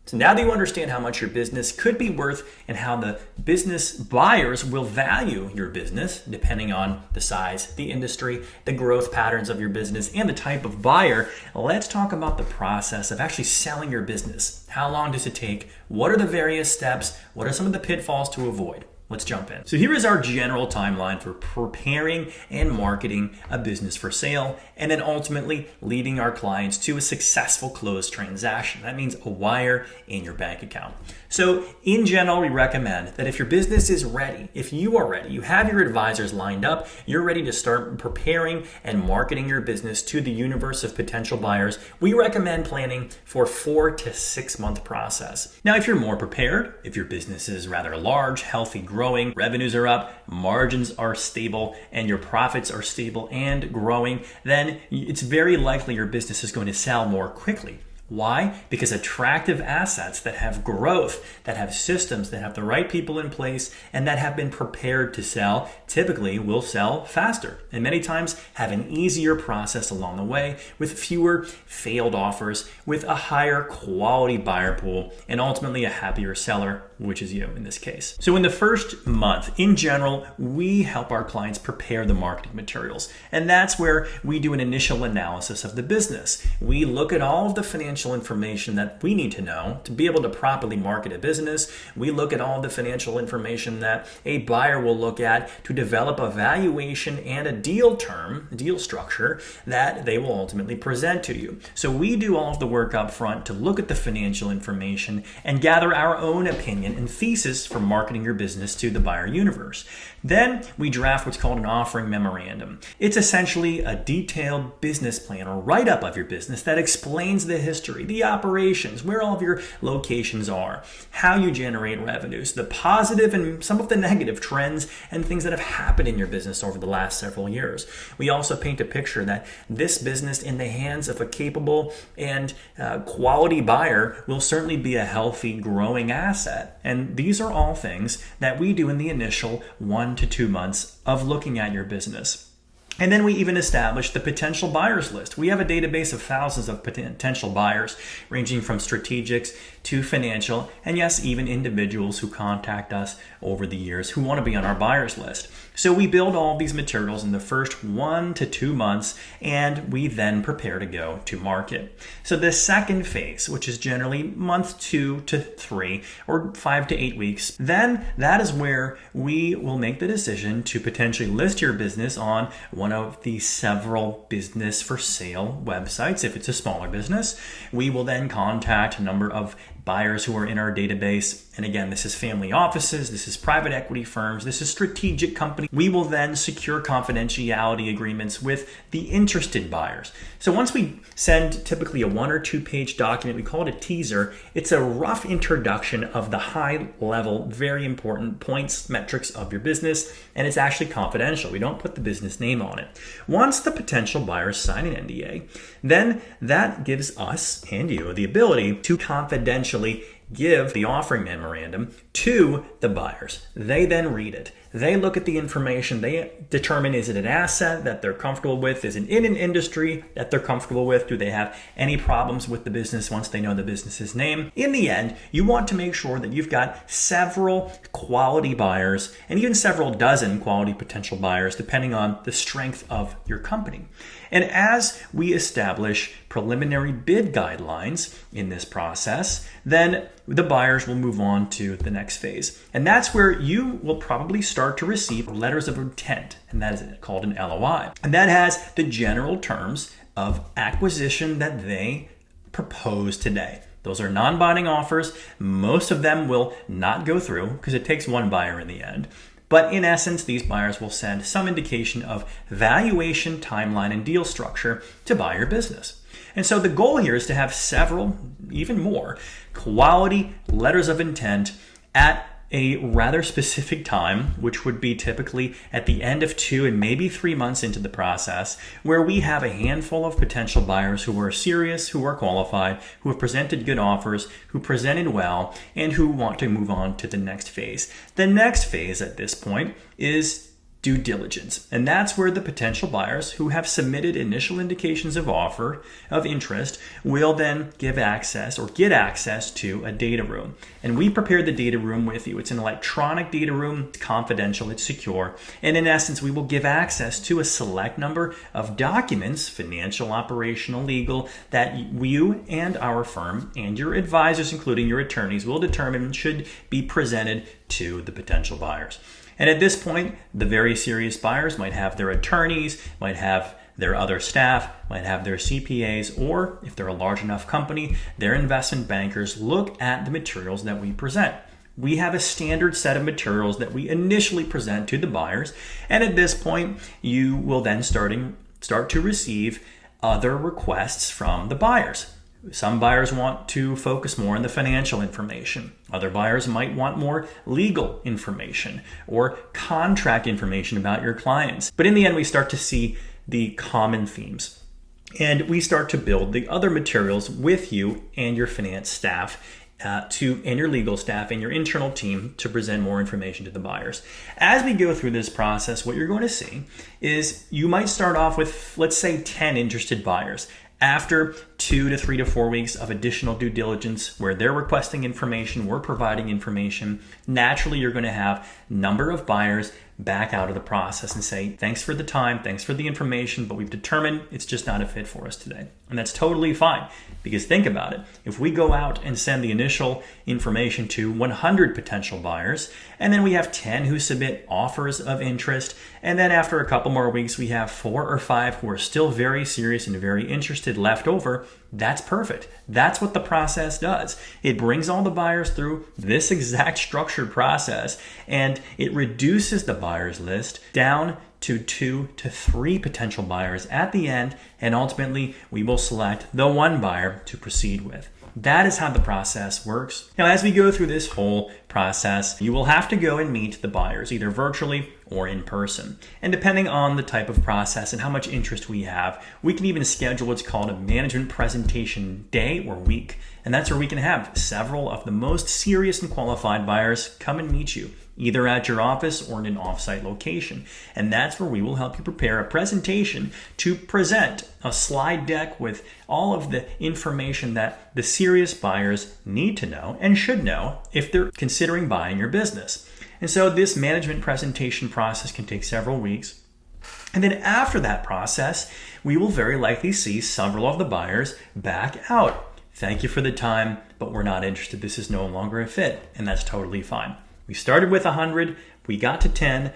So now that you understand how much your business could be worth and how the business buyers will value your business, depending on the size, the industry, the growth patterns of your business, and the type of buyer, let's talk about the process of actually selling your business. How long does it take? What are the various steps? What are some of the pitfalls to avoid? Let's jump in. So here is our general timeline for preparing and marketing a business for sale, and then ultimately leading our clients to a successful closed transaction. That means a wire in your bank account. So in general, we recommend that if your business is ready, if you are ready, you have your advisors lined up, you're ready to start preparing and marketing your business to the universe of potential buyers, we recommend planning for 4 to 6 month process. Now, if you're more prepared, if your business is rather large, healthy, growing, revenues are up, margins are stable, and your profits are stable and growing, then it's very likely your business is going to sell more quickly. Why? Because attractive assets that have growth, that have systems, that have the right people in place, and that have been prepared to sell, typically will sell faster, and many times have an easier process along the way with fewer failed offers, with a higher quality buyer pool, and ultimately a happier seller, which is you in this case. So in the first month, in general, we help our clients prepare the marketing materials, and that's where we do an initial analysis of the business. We look at all of the financial information that we need to know to be able to properly market a business. We look at all the financial information that a buyer will look at to develop a valuation and a deal structure that they will ultimately present to you. So we do all of the work up front to look at the financial information and gather our own opinion and thesis for marketing your business to the buyer universe. Then we draft what's called an offering memorandum. It's essentially a detailed business plan or write-up of your business that explains the history, the operations, where all of your locations are, how you generate revenues, the positive and some of the negative trends and things that have happened in your business over the last several years. We also paint a picture that this business in the hands of a capable and quality buyer will certainly be a healthy, growing asset. And these are all things that we do in the initial 1 to 2 months of looking at your business. And then we even establish the potential buyers list. We have a database of thousands of potential buyers, ranging from strategics to financial, and yes, even individuals who contact us over the years who want to be on our buyers list. So we build all these materials in the first 1 to 2 months, and we then prepare to go to market. So the second phase, which is generally month 2 to 3 or 5 to 8 weeks, then that is where we will make the decision to potentially list your business on one of the several business for sale websites. If it's a smaller business, we will then contact a number of buyers who are in our database. And again, this is family offices, this is private equity firms, this is strategic companies. We will then secure confidentiality agreements with the interested buyers. So once we send typically a 1 or 2 page document, we call it a teaser. It's a rough introduction of the high level, very important points, metrics of your business, and it's actually confidential. We don't put the business name on it. Once the potential buyers sign an NDA, then that gives us and you the ability to confidentially give the offering memorandum to the buyers. They then read it. They look at the information. They determine, is it an asset that they're comfortable with? Is it in an industry that they're comfortable with? Do they have any problems with the business once they know the business's name? In the end, you want to make sure that you've got several quality buyers and even several dozen quality potential buyers, depending on the strength of your company. And as we establish preliminary bid guidelines in this process, then the buyers will move on to the next phase. And that's where you will probably start to receive letters of intent, and that is called an LOI. And that has the general terms of acquisition that they propose today. Those are non-binding offers. Most of them will not go through because it takes one buyer in the end. But in essence, these buyers will send some indication of valuation, timeline, and deal structure to buy your business. And so the goal here is to have several, even more, quality letters of intent at a rather specific time, which would be typically at the end of 2 and maybe 3 months into the process, where we have a handful of potential buyers who are serious, who are qualified, who have presented good offers, who presented well, and who want to move on to the next phase. The next phase at this point is due diligence. And that's where the potential buyers who have submitted initial indications of interest will then get access to a data room. And we prepared the data room with you. It's an electronic data room, it's confidential, it's secure. And in essence, we will give access to a select number of documents, financial, operational, legal, that you and our firm and your advisors, including your attorneys, will determine should be presented to the potential buyers. And at this point, the very serious buyers might have their attorneys, might have their other staff, might have their CPAs, or if they're a large enough company, their investment bankers look at the materials that we present. We have a standard set of materials that we initially present to the buyers, and at this point, you will then start to receive other requests from the buyers. Some buyers want to focus more on the financial information. Other buyers might want more legal information or contract information about your clients. But in the end, we start to see the common themes. And we start to build the other materials with you and your finance staff and your legal staff and your internal team to present more information to the buyers. As we go through this process, what you're going to see is you might start off with, let's say, 10 interested buyers. After 2 to 3 to 4 weeks of additional due diligence where they're requesting information, we're providing information, naturally you're going to have a number of buyers back out of the process and say, thanks for the time, thanks for the information, but we've determined it's just not a fit for us today. And that's totally fine, because think about it. If we go out and send the initial information to 100 potential buyers, and then we have 10 who submit offers of interest, and then after a couple more weeks, we have 4 or 5 who are still very serious and very interested left over, that's perfect. That's what the process does. It brings all the buyers through this exact structured process, and it reduces the buyers list down to 2 to 3 potential buyers at the end, and ultimately we will select the one buyer to proceed with. That is how the process works. Now, as we go through this whole process, you will have to go and meet the buyers, either virtually or in person. And depending on the type of process and how much interest we have, we can even schedule what's called a management presentation day or week. And that's where we can have several of the most serious and qualified buyers come and meet you, either at your office or in an offsite location. And that's where we will help you prepare a presentation to present a slide deck with all of the information that the serious buyers need to know and should know if they're considering buying your business. And so this management presentation process can take several weeks. And then after that process, we will very likely see several of the buyers back out. Thank you for the time, but we're not interested. This is no longer a fit, and that's totally fine. We started with 100, we got to 10,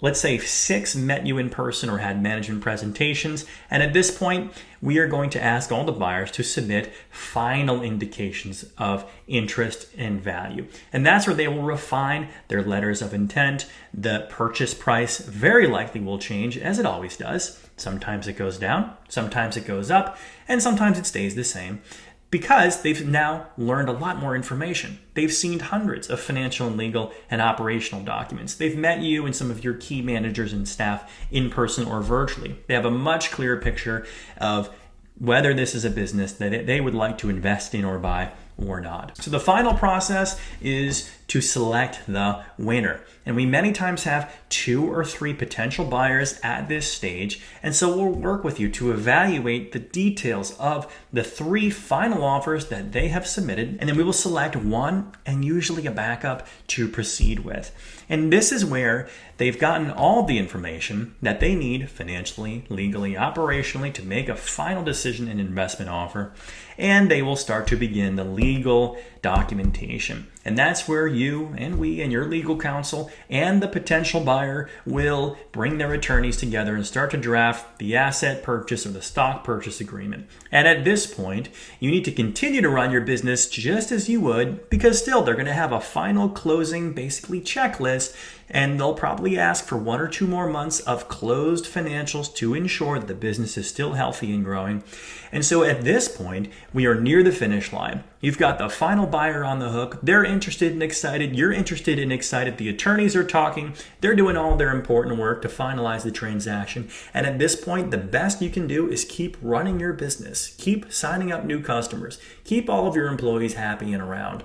let's say 6 met you in person or had management presentations, and at this point, we are going to ask all the buyers to submit final indications of interest and value. And that's where they will refine their letters of intent. The purchase price very likely will change, as it always does. Sometimes it goes down, sometimes it goes up, and sometimes it stays the same, because they've now learned a lot more information. They've seen hundreds of financial and legal and operational documents. They've met you and some of your key managers and staff in person or virtually. They have a much clearer picture of whether this is a business that they would like to invest in or buy or not. So the final process is to select the winner. And we many times have 2 or 3 potential buyers at this stage. And so we'll work with you to evaluate the details of the 3 final offers that they have submitted. And then we will select one and usually a backup to proceed with. And this is where they've gotten all the information that they need financially, legally, operationally to make a final decision and investment offer. And they will start to begin the legal documentation. And that's where you and we and your legal counsel and the potential buyer will bring their attorneys together and start to draft the asset purchase or the stock purchase agreement. And at this point, you need to continue to run your business just as you would, because still they're going to have a final closing, basically checklist, and they'll probably ask for 1 or 2 more months of closed financials to ensure that the business is still healthy and growing. And so at this point, we are near the finish line. You've got the final buyer on the hook. They're interested and excited. You're interested and excited. The attorneys are talking. They're doing all their important work to finalize the transaction. And at this point, the best you can do is keep running your business. Keep signing up new customers. Keep all of your employees happy and around.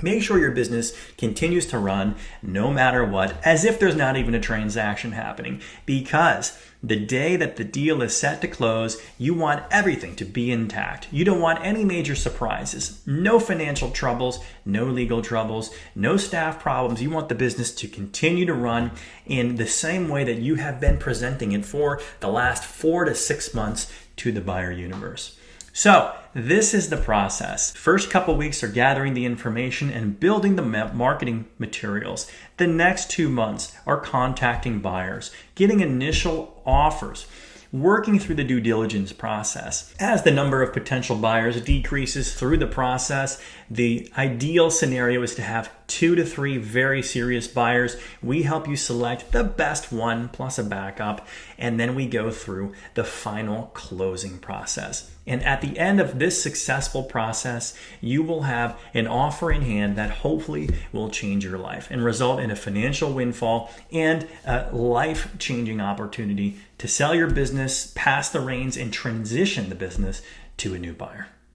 Make sure your business continues to run no matter what, as if there's not even a transaction happening, because the day that the deal is set to close, you want everything to be intact. You don't want any major surprises, no financial troubles, no legal troubles, no staff problems. You want the business to continue to run in the same way that you have been presenting it for the last 4 to 6 months to the buyer universe. So this is the process. First couple weeks are gathering the information and building the marketing materials. The next 2 months are contacting buyers, getting initial offers, working through the due diligence process. As the number of potential buyers decreases through the process, the ideal scenario is to have 2 to 3 very serious buyers. We help you select the best one plus a backup, and then we go through the final closing process. And at the end of this successful process, you will have an offer in hand that hopefully will change your life and result in a financial windfall and a life-changing opportunity to sell your business, pass the reins, and transition the business to a new buyer.